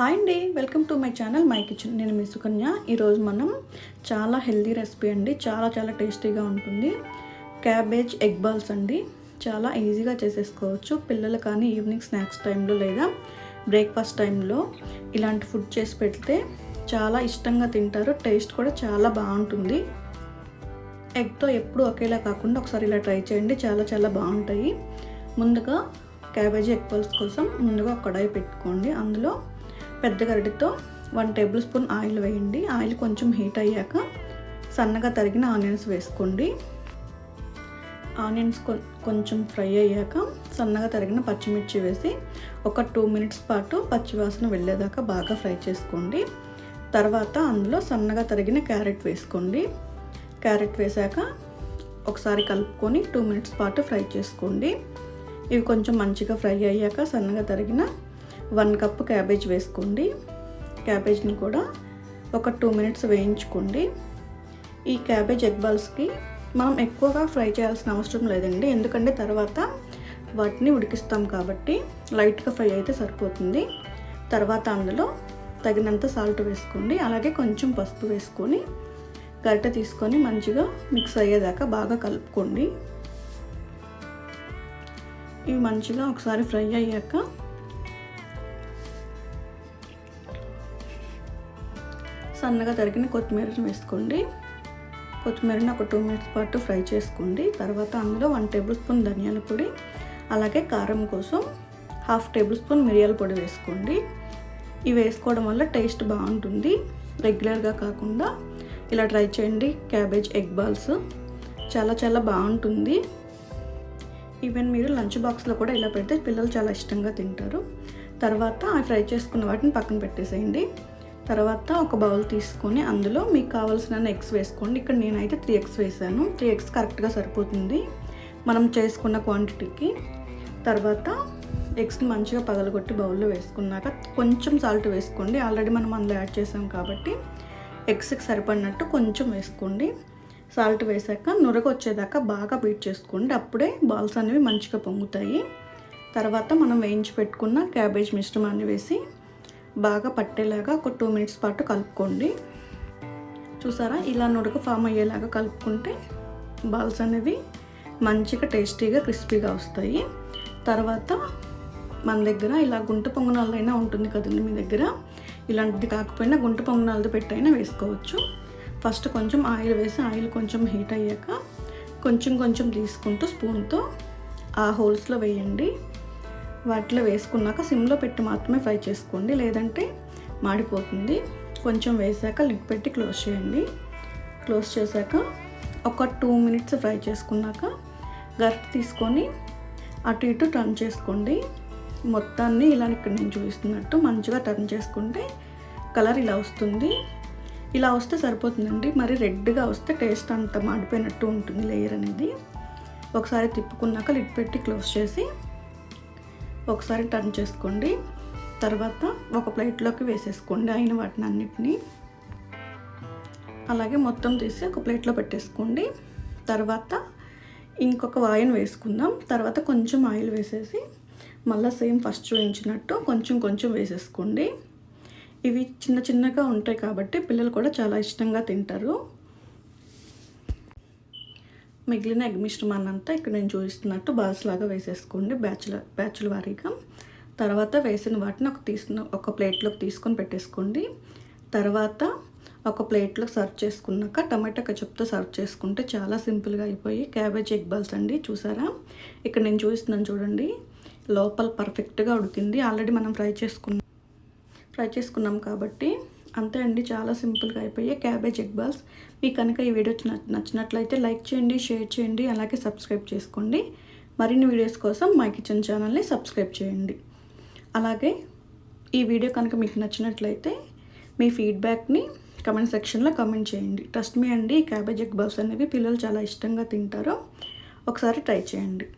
Hi అండి, welcome to my channel my kitchen. నేను మీ సుకన్య. ఈరోజు మనం చాలా హెల్దీ రెసిపీ అండి, చాలా టేస్టీగా ఉంటుంది. క్యాబేజ్ ఎగ్ బాల్స్ అండి. చాలా ఈజీగా చేసేసుకోవచ్చు. పిల్లలు కానీ ఈవినింగ్ స్నాక్స్ టైంలో లేదా బ్రేక్ఫాస్ట్ టైంలో ఇలాంటి ఫుడ్ చేసి పెడితే చాలా ఇష్టంగా తింటారు. టేస్ట్ కూడా చాలా బాగుంటుంది. ఎగ్తో ఎప్పుడు ఒకేలా కాకుండా ఒకసారి ఇలా ట్రై చేయండి, చాలా బాగుంటాయి. ముందుగా క్యాబేజీ ఎగ్ బాల్స్ కోసం ముందుగా ఒక కడాయి పెట్టుకోండి. అందులో పెద్ద గరిటెతో 1 టేబుల్ స్పూన్ ఆయిల్ వేయండి. ఆయిల్ కొంచెం హీట్ అయ్యాక సన్నగా తరిగిన ఆనియన్స్ వేసుకోండి. ఆనియన్స్ కొంచెం ఫ్రై అయ్యాక సన్నగా తరిగిన పచ్చిమిర్చి వేసి ఒక 2 మినిట్స్ పాటు పచ్చివాసన వెళ్ళేదాకా బాగా ఫ్రై చేసుకోండి. తర్వాత అందులో సన్నగా తరిగిన క్యారెట్ వేసుకోండి. క్యారెట్ వేసాక ఒకసారి కలుపుకొని 2 మినిట్స్ పాటు ఫ్రై చేసుకోండి. ఇవి కొంచెం మంచిగా ఫ్రై అయ్యాక సన్నగా తరిగిన 1 కప్పు క్యాబేజ్ వేసుకోండి. క్యాబేజ్ని కూడా ఒక 2 మినిట్స్ వేయించుకోండి. ఈ క్యాబేజ్ ఎగ్ బాల్స్కి మనం ఎక్కువగా ఫ్రై చేయాల్సిన అవసరం లేదండి, ఎందుకంటే తర్వాత వాటిని ఉడికిస్తాం కాబట్టి లైట్గా ఫ్రై అయితే సరిపోతుంది. తర్వాత అందులో తగినంత సాల్ట్ వేసుకోండి. అలాగే కొంచెం పసుపు వేసుకొని గరిటె తీసుకొని మంచిగా మిక్స్ అయ్యేదాకా బాగా కలుపుకోండి. ఇవి మంచిగా ఒకసారి ఫ్రై అయ్యాక సన్నగా తరిగిన కొత్తిమీరని వేసుకోండి. కొత్తిమీరని ఒక 2 మినిట్స్ పాటు ఫ్రై చేసుకోండి. తర్వాత అందులో 1 టేబుల్ స్పూన్ ధనియాల పొడి, అలాగే కారం కోసం 1/2 టేబుల్ స్పూన్ మిరియాల పొడి వేసుకోండి. ఇవి వేసుకోవడం వల్ల టేస్ట్ బాగుంటుంది. రెగ్యులర్గా కాకుండా ఇలా ట్రై చేయండి. క్యాబేజ్ ఎగ్ బాల్స్ చాలా బాగుంటుంది. ఈవెన్ మీరు లంచ్ బాక్స్లో కూడా ఇలా పెడితే పిల్లలు చాలా ఇష్టంగా తింటారు. తర్వాత ఫ్రై చేసుకున్న వాటిని పక్కన పెట్టేసేయండి. తర్వాత ఒక బౌల్ తీసుకొని అందులో మీకు కావాల్సిన ఎగ్స్ వేసుకోండి. ఇక్కడ నేనైతే 3 ఎగ్స్ వేసాను. 3 ఎగ్స్ కరెక్ట్గా సరిపోతుంది మనం చేసుకున్న క్వాంటిటీకి. తర్వాత ఎగ్స్ని మంచిగా పగలగొట్టి బౌల్లో వేసుకున్నాక కొంచెం సాల్ట్ వేసుకోండి. ఆల్రెడీ మనం అందులో యాడ్ చేసాం కాబట్టి ఎగ్స్కి సరిపడినట్టు కొంచెం వేసుకోండి. సాల్ట్ వేసాక నురగ వచ్చేదాకా బాగా బీట్ చేసుకోండి. అప్పుడే బాల్స్ అనేవి మంచిగా పొంగుతాయి. తర్వాత మనం వేయించి పెట్టుకున్న క్యాబేజ్ మిశ్రమాన్ని వేసి బాగా పట్టేలాగా ఒక 2 మినిట్స్ పాటు కలుపుకోండి. చూసారా, ఇలా నురగ ఫామ్ అయ్యేలాగా కలుపుకుంటే బాల్స్ అనేవి మంచిగా టేస్టీగా క్రిస్పీగా వస్తాయి. తర్వాత మన దగ్గర ఇలా గుంట పొంగనాలైనా ఉంటుంది కదండి మీ దగ్గర. ఇలాంటిది కాకపోయినా గుంట పొంగనాలతో పెట్టైనా వేసుకోవచ్చు. ఫస్ట్ కొంచెం ఆయిల్ వేసి ఆయిల్ కొంచెం హీట్ అయ్యాక కొంచెం తీసుకుంటూ స్పూన్తో ఆ హోల్స్లో వేయండి. వాటిలో వేసుకున్నాక సిమ్లో పెట్టి మాత్రమే ఫ్రై చేసుకోండి, లేదంటే మాడిపోతుంది. కొంచెం వేసాక లిడ్ పెట్టి క్లోజ్ చేయండి. క్లోజ్ చేశాక ఒక 2 మినిట్స్ ఫ్రై చేసుకున్నాక గరిటె తీసుకొని అటు ఇటు టర్న్ చేసుకోండి. మొత్తాన్ని ఇలా ఇక్కడ నేను చూపిస్తున్నట్టు మంచిగా టర్న్ చేసుకుంటే కలర్ ఇలా వస్తుంది. ఇలా వస్తే సరిపోతుందండి. మరి రెడ్గా వస్తే టేస్ట్ అంత మాడిపోయినట్టు ఉంటుంది లేయర్ అనేది. ఒకసారి తిప్పుకున్నాక లిడ్ పెట్టి క్లోజ్ చేసి ఒకసారి టర్న్ చేసుకోండి. తర్వాత ఒక ప్లేట్లోకి వేసేసుకోండి అయిన వాటిని అన్నిటినీ. అలాగే మొత్తం తీసి ఒక ప్లేట్లో పెట్టేసుకోండి. తర్వాత ఇంకొక వాయిన్ వేసుకుందాం. తర్వాత కొంచెం ఆయిల్ వేసేసి మళ్ళీ సేమ్ ఫస్ట్ చూపించినట్టు కొంచెం వేసేసుకోండి. ఇవి చిన్నగా ఉంటాయి కాబట్టి పిల్లలు కూడా చాలా ఇష్టంగా తింటారు. మిగిలిన ఎగ్ మిశ్రమాన్ని అంతా ఇక్కడ నేను చూపిస్తున్నట్టు బాల్స్ లాగా వేసేసుకోండి బ్యాచ్ల వారీగా. తర్వాత వేసిన వాటిని ఒక ప్లేట్లోకి తీసుకొని పెట్టేసుకోండి. తర్వాత ఒక ప్లేట్లోకి సర్వ్ చేసుకున్నాక టమాటా కెచప్తో సర్వ్ చేసుకుంటే చాలా సింపుల్గా అయిపోయి క్యాబేజ్ ఎగ్ బాల్స్ అండి. చూసారా, ఇక్కడ నేను చూపిస్తున్నాను చూడండి, లోపల పర్ఫెక్ట్గా ఉడికింది. ఆల్రెడీ మనం ఫ్రై చేసుకున్నాం కాబట్టి అంతే అండి. చాలా సింపుల్గా అయిపోయాయి క్యాబేజ్ ఎగ్ బాల్స్. మీకు కనుక ఈ వీడియో నచ్చినట్లయితే లైక్ చేయండి, షేర్ చేయండి, అలాగే సబ్స్క్రైబ్ చేసుకోండి. మరిన్ని వీడియోస్ కోసం మై కిచెన్ ఛానల్ని సబ్స్క్రైబ్ చేయండి. అలాగే ఈ వీడియో కనుక మీకు నచ్చినట్లయితే మీ ఫీడ్బ్యాక్ని కమెంట్ సెక్షన్లో కమెంట్ చేయండి. ట్రస్ట్ మీ అండి, క్యాబేజ్ ఎగ్ బాల్స్ అనేవి పిల్లలు చాలా ఇష్టంగా తింటారు. ఒకసారి ట్రై చేయండి.